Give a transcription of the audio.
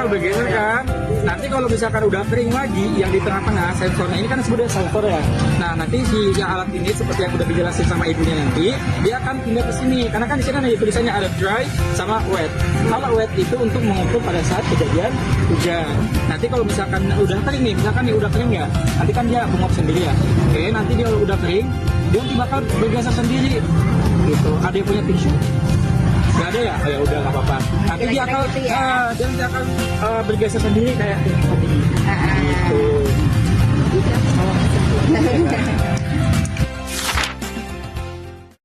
bergeser kan. Nanti kalau misalkan udah kering lagi, yang di tengah-tengah sensornya ini kan sebenarnya sensor ya. Nah nanti si alat ini seperti yang udah dijelasin sama ibunya nanti, dia akan pindah ke sini. Karena kan di sini ada tulisannya ada dry sama wet. Kalau wet itu untuk mengukur pada saat kejadian hujan. Nanti kalau misalkan udah kering nih, misalkan nih udah kering ya, nanti kan dia menguap sendiri ya. Oke, nanti dia kalau udah kering, dia nanti bakal bergeser sendiri. Gitu. Ada yang punya tisu? Gak ada ya? Oh ya udah nggak apa-apa. Nanti dia akan Gitu ya. dia nanti akan bergeser sendiri kayak tadi. Gitu.